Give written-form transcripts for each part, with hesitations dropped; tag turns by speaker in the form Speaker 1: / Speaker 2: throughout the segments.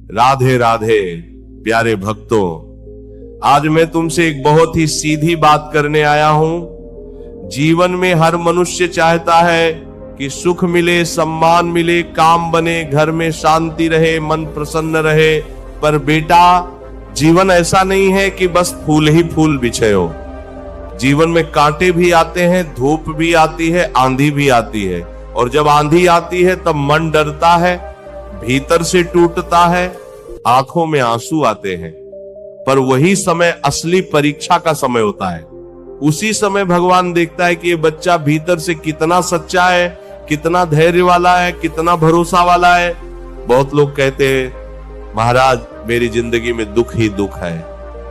Speaker 1: राधे राधे प्यारे भक्तों, आज मैं तुमसे एक बहुत ही सीधी बात करने आया हूं। जीवन में हर मनुष्य चाहता है कि सुख मिले, सम्मान मिले, काम बने, घर में शांति रहे, मन प्रसन्न रहे। पर बेटा, जीवन ऐसा नहीं है कि बस फूल ही फूल बिछे हो। जीवन में कांटे भी आते हैं, धूप भी आती है, आंधी भी आती है। और जब आंधी आती है तब मन डरता है, भीतर से टूटता है, आंखों में आंसू आते हैं। पर वही समय असली परीक्षा का समय होता है। उसी समय भगवान देखता है कि ये बच्चा भीतर से कितना सच्चा है, कितना धैर्य वाला है, कितना भरोसा वाला है। बहुत लोग कहते हैं महाराज मेरी जिंदगी में दुख ही दुख है,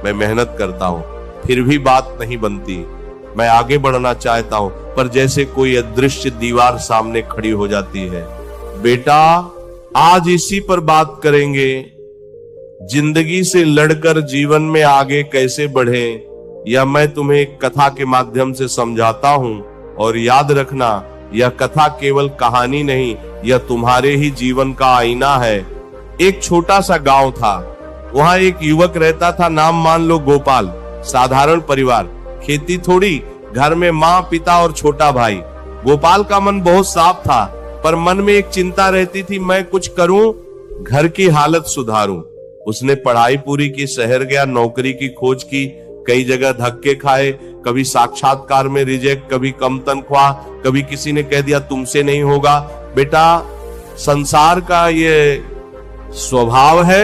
Speaker 1: मैं मेहनत करता हूं फिर भी बात नहीं बनती, मैं आगे बढ़ना चाहता हूं पर जैसे कोई अदृश्य दीवार सामने खड़ी हो जाती है। बेटा, आज इसी पर बात करेंगे। जिंदगी से लड़कर जीवन में आगे कैसे बढ़ें, यह मैं तुम्हें एक कथा के माध्यम से समझाता हूं। और याद रखना, यह कथा केवल कहानी नहीं, यह तुम्हारे ही जीवन का आईना है। एक छोटा सा गांव था, वहां एक युवक रहता था, नाम मान लो गोपाल। साधारण परिवार, खेती थोड़ी, घर में माँ, पिता और छोटा भाई। गोपाल का मन बहुत साफ था, पर मन में एक चिंता रहती थी, मैं कुछ करूं, घर की हालत सुधारूं। उसने पढ़ाई पूरी की, शहर गया, नौकरी की खोज की, कई जगह धक्के खाए, कभी साक्षात्कार में रिजेक्ट, कभी कम तनख्वाह, कभी किसी ने कह दिया तुमसे नहीं होगा। बेटा, संसार का ये स्वभाव है,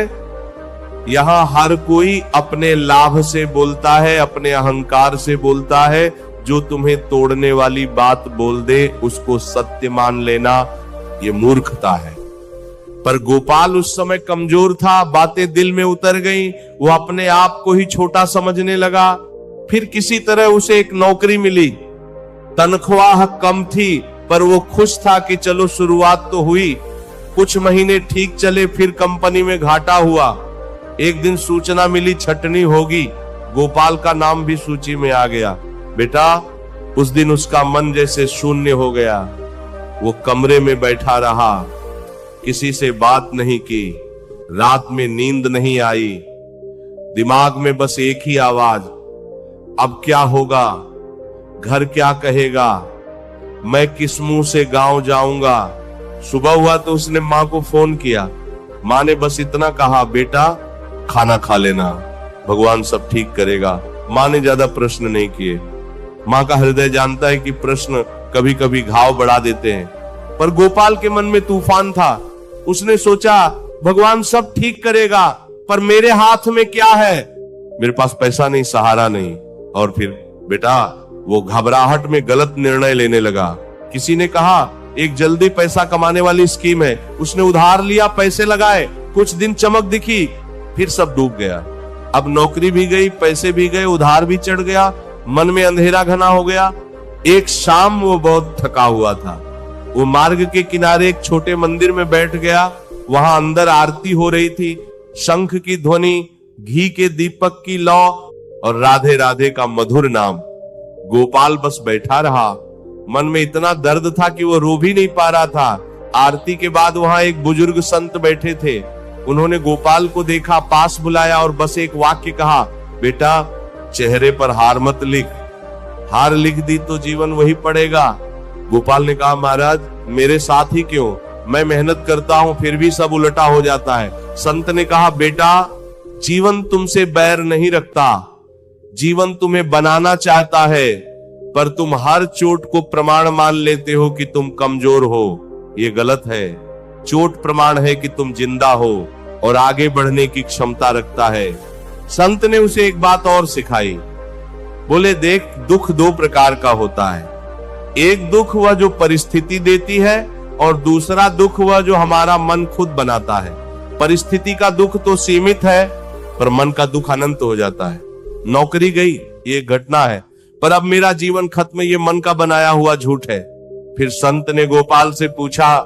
Speaker 1: यहाँ हर कोई अपने लाभ से बोलता है, अपने अहंकार से बोलता है। जो तुम्हें तोड़ने वाली बात बोल दे उसको सत्य मान लेना, ये मूर्खता है। पर गोपाल उस समय कमजोर था, बातें दिल में उतर गईं, वो अपने आप को ही छोटा समझने लगा। फिर किसी तरह उसे एक नौकरी मिली, तनख्वाह कम थी पर वो खुश था कि चलो शुरुआत तो हुई। कुछ महीने ठीक चले, फिर कंपनी में घाटा हुआ। एक दिन सूचना मिली छटनी होगी, गोपाल का नाम भी सूची में आ गया। बेटा, उस दिन उसका मन जैसे शून्य हो गया। वो कमरे में बैठा रहा, किसी से बात नहीं की, रात में नींद नहीं आई, दिमाग में बस एक ही आवाज, अब क्या होगा, घर क्या कहेगा, मैं किस मुंह से गांव जाऊंगा। सुबह हुआ तो उसने मां को फोन किया। मां ने बस इतना कहा, बेटा खाना खा लेना, भगवान सब ठीक करेगा। मां ने ज्यादा प्रश्न नहीं किए। मां का हृदय जानता है कि प्रश्न कभी कभी घाव बढ़ा देते हैं। पर गोपाल के मन में तूफान था। उसने सोचा भगवान सब ठीक करेगा, पर मेरे हाथ में क्या है, मेरे पास पैसा नहीं, सहारा नहीं। और फिर बेटा, वो घबराहट में गलत निर्णय लेने लगा। किसी ने कहा एक जल्दी पैसा कमाने वाली स्कीम है, उसने उधार लिया, पैसे लगाए, कुछ दिन चमक दिखी, फिर सब डूब गया। अब नौकरी भी गई, पैसे भी गए, उधार भी चढ़ गया, मन में अंधेरा घना हो गया। एक शाम वो बहुत थका हुआ था। वो मार्ग के किनारे एक छोटे मंदिर में बैठ गया। वहां अंदर आरती हो रही थी, शंख की ध्वनि, घी के दीपक की लौ और राधे राधे का मधुर नाम। गोपाल बस बैठा रहा। मन में इतना दर्द था कि वो रो भी नहीं पा रहा था। आरती के बाद वहां एक बुजुर्ग संत बैठे थे। उन्होंने गोपाल को देखा, पास बुलाया और बस एक वाक्य कहा, बेटा चेहरे पर हार मत लिख, हार लिख दी तो जीवन वही पड़ेगा। गोपाल ने कहा, महाराज मेरे साथ ही क्यों, मैं मेहनत करता हूं फिर भी सब उल्टा हो जाता है। संत ने कहा, बेटा जीवन तुमसे बैर नहीं रखता, जीवन तुम्हें बनाना चाहता है, पर तुम हर चोट को प्रमाण मान लेते हो कि तुम कमजोर हो। ये गलत है। चोट प्रमाण है कि तुम जिंदा हो और आगे बढ़ने की क्षमता रखता है। संत ने उसे एक बात और सिखाई। बोले, देख दुख दो प्रकार का होता है, एक दुख वह जो परिस्थिति देती है और दूसरा दुख वह जो हमारा मन खुद बनाता है। परिस्थिति का दुख तो सीमित है, पर मन का दुख अनंत हो जाता है। नौकरी गई, ये घटना है, पर अब मेरा जीवन खत्म, ये मन का बनाया हुआ झूठ है। फिर संत ने गोपाल से पूछा,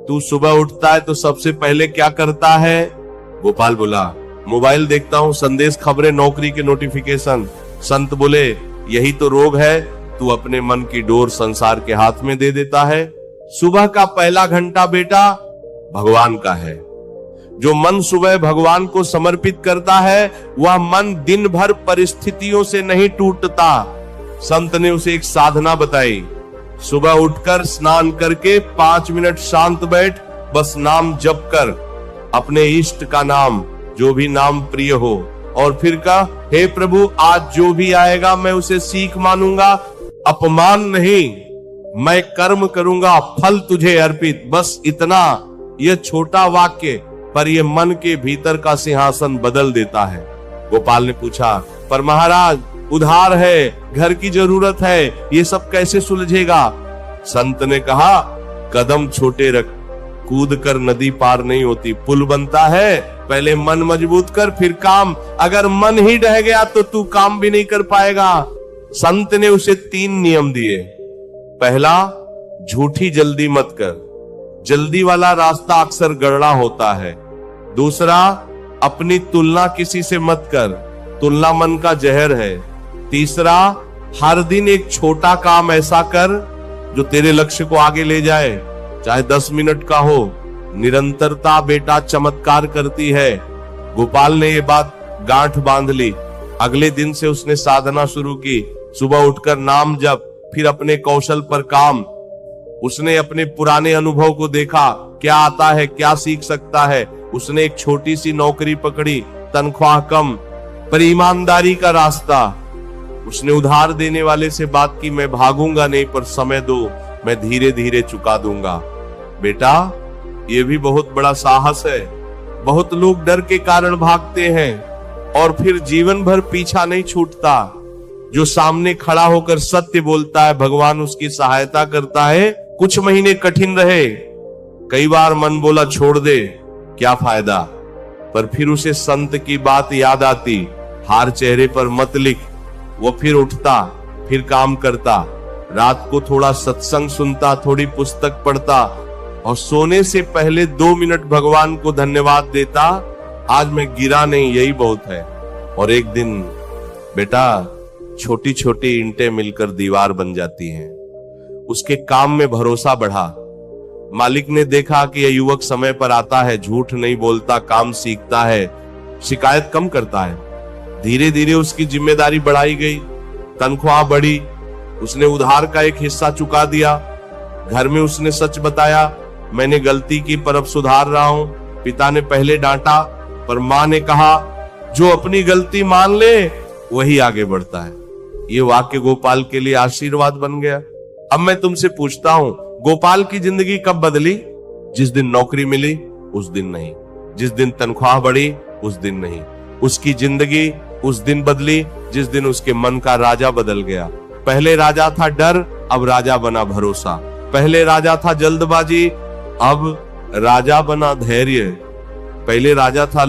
Speaker 1: तू सुबह उठता है तो सबसे पहले क्या करता है? गोपाल बोला, मोबाइल देखता हूँ, संदेश, खबरें, नौकरी के नोटिफिकेशन। संत बोले, यही तो रोग है, तू अपने मन की डोर संसार के हाथ में दे देता है। सुबह का पहला घंटा बेटा भगवान का है, जो मन सुबह भगवान को समर्पित करता है वह मन दिन भर परिस्थितियों से नहीं टूटता। संत ने उसे एक साधना बताई, सुबह उठकर स्नान करके 5 मिनट शांत बैठ, बस नाम जप कर, अपने इष्ट का नाम, जो भी नाम प्रिय हो, और फिर कहा, हे प्रभु आज जो भी आएगा मैं उसे सीख मानूंगा, अपमान नहीं, मैं कर्म करूंगा, फल तुझे अर्पित। बस इतना, यह छोटा वाक्य पर यह मन के भीतर का सिंहासन बदल देता है। गोपाल ने पूछा, पर महाराज उधार है, घर की जरूरत है, ये सब कैसे सुलझेगा? संत ने कहा, कदम छोटे रख, कूद कर नदी पार नहीं होती, पुल बनता है, पहले मन मजबूत कर फिर काम। अगर मन ही ढह गया तो तू काम भी नहीं कर पाएगा। संत ने उसे 3 नियम दिए। पहला, झूठी जल्दी मत कर, जल्दी वाला रास्ता अक्सर गड़ना होता है। दूसरा, अपनी तुलना किसी से मत कर, तुलना मन का जहर है। तीसरा, हर दिन एक छोटा काम ऐसा कर जो तेरे लक्ष्य को आगे ले जाए, चाहे 10 मिनट का हो। निरंतरता बेटा चमत्कार करती है। गोपाल ने ये बात गांठ बांध ली। अगले दिन से उसने साधना शुरू की, सुबह उठकर नाम जप, फिर अपने कौशल पर काम। उसने अपने पुराने अनुभव को देखा, क्या आता है, क्या सीख सकता है। उसने एक छोटी सी नौकरी पकड़ी, तनख्वाह कम पर ईमानदारी का रास्ता। उसने उधार देने वाले से बात की, मैं भागूंगा नहीं, पर समय दो, मैं धीरे धीरे चुका दूंगा। बेटा ये भी बहुत बड़ा साहस है। बहुत लोग डर के कारण भागते हैं और फिर जीवन भर पीछा नहीं छूटता। जो सामने खड़ा होकर सत्य बोलता है, भगवान उसकी सहायता करता है। कुछ महीने कठिन रहे, कई बार मन बोला छोड़ दे, क्या फायदा, पर फिर उसे संत की बात याद आती, हार चेहरे पर मत लिख। वो फिर उठता, फिर काम करता, रात को थोड़ा सत्संग सुनता, थोड़ी पुस्तक पढ़ता और सोने से पहले 2 मिनट भगवान को धन्यवाद देता, आज मैं गिरा नहीं, यही बहुत है। और एक दिन बेटा छोटी छोटी ईंटें मिलकर दीवार बन जाती हैं। उसके काम में भरोसा बढ़ा। मालिक ने देखा कि यह युवक समय पर आता है, झूठ नहीं बोलता, काम सीखता है, शिकायत कम करता है। धीरे धीरे उसकी जिम्मेदारी बढ़ाई गई, तनख्वाह बढ़ी, उसने उधार का एक हिस्सा चुका दिया। घर में उसने सच बताया, मैंने गलती की पर अब सुधार रहा हूं। पिता ने पहले डांटा पर मां ने कहा, जो अपनी गलती मान ले वही आगे बढ़ता है। ये वाक्य गोपाल के लिए आशीर्वाद बन गया। अब मैं तुमसे पूछता हूं, गोपाल की जिंदगी कब बदली? जिस दिन नौकरी मिली उस दिन नहीं, जिस दिन तनख्वाह बढ़ी उस दिन नहीं। उसकी जिंदगी उस दिन बदली जिस दिन उसके मन का राजा बदल गया। पहले राजा था डर, अब राजा बना भरोसा। पहले राजा था जल्दबाजी, अब राजा बना धैर्य। पहले राजा था